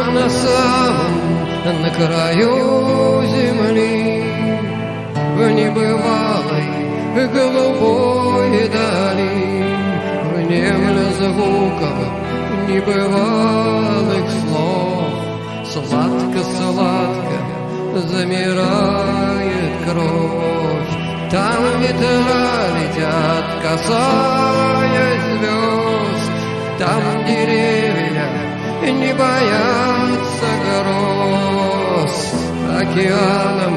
Там на самом, на краю земли, в небывалой голубой дали, внемля звуков небывалых слов, сладко-сладко замирает кровь. Там ветра летят, касаясь звезд, там деревья не боятся гроз. Океаном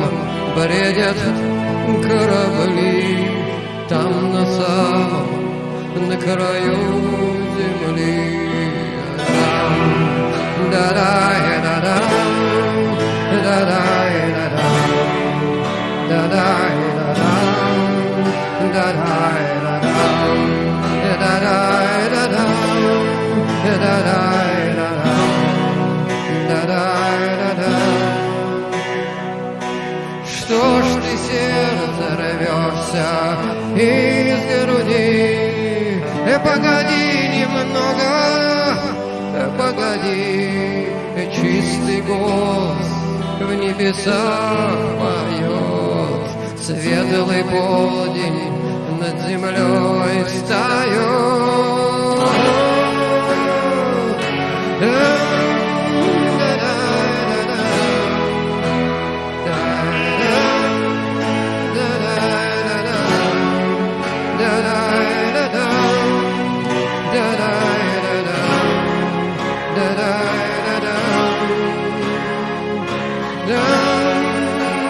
бредят корабли, там на самом, на краю земли. Что ж ты, сердце, рвешься из груди? Погоди немного, погоди, чистый голос в небесах поет, светлый полдень над землей встает. Da